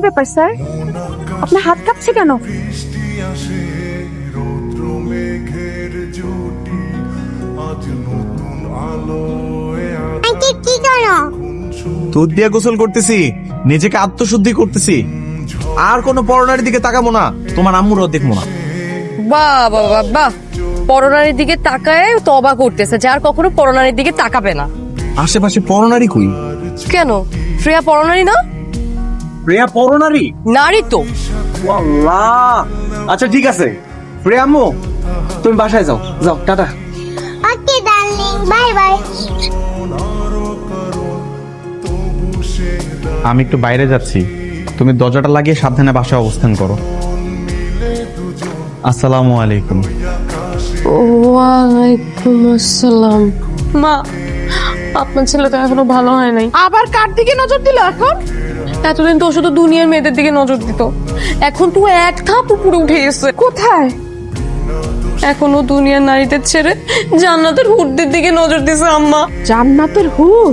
ব্যাপার স্যার, আপনার হাত কাঁপছে কেন? কি করো? দুধ দিয়ে গোসল করতেছি, নিজেকে আত্মশুদ্ধি করতেছি। আর কোনো পরনারীর দিকে তাকাবো না, তোমার আম্মুরও দেখবো না। বাহ বাহ বাহ বাহ, পরনারীর দিকে তাকায় তবা করতেছে, যার কখনো পরনারীর দিকে তাকাবে না। আশেপাশে পরনারী কই? কেন, শ্রেয়া পরনারী না? প্রিয়া পরনারী? নারী তো। আল্লাহ, আচ্ছা ঠিক আছে। প্রিয়া আম্মু, তুমি বাসায় যাও, যাও, টাটা। ওকে ডার্লিং, বাই বাই। আমি একটু বাইরে যাচ্ছি, তুমি দরজাটা লাগিয়ে সাবধানে বাসায় অবস্থান করো। আসসালামু আলাইকুম। ওয়ালাইকুম আসসালাম। মা, আপনার ছেলে তো এখনো ভালো হয় নাই। আবার কার দিকে নজর দিল এখন? এতদিন তো শুধু দুনিয়ার মেয়েদের দিকে নজর দিত, এখন তো এক ধাপ উপরে উঠে গেছে। কোথায়? এখনো দুনিয়ার নারীদের ছেড়ে জান্নাতের হুরদের দিকে নজর দিছে আম্মা। জান্নাতের হুর?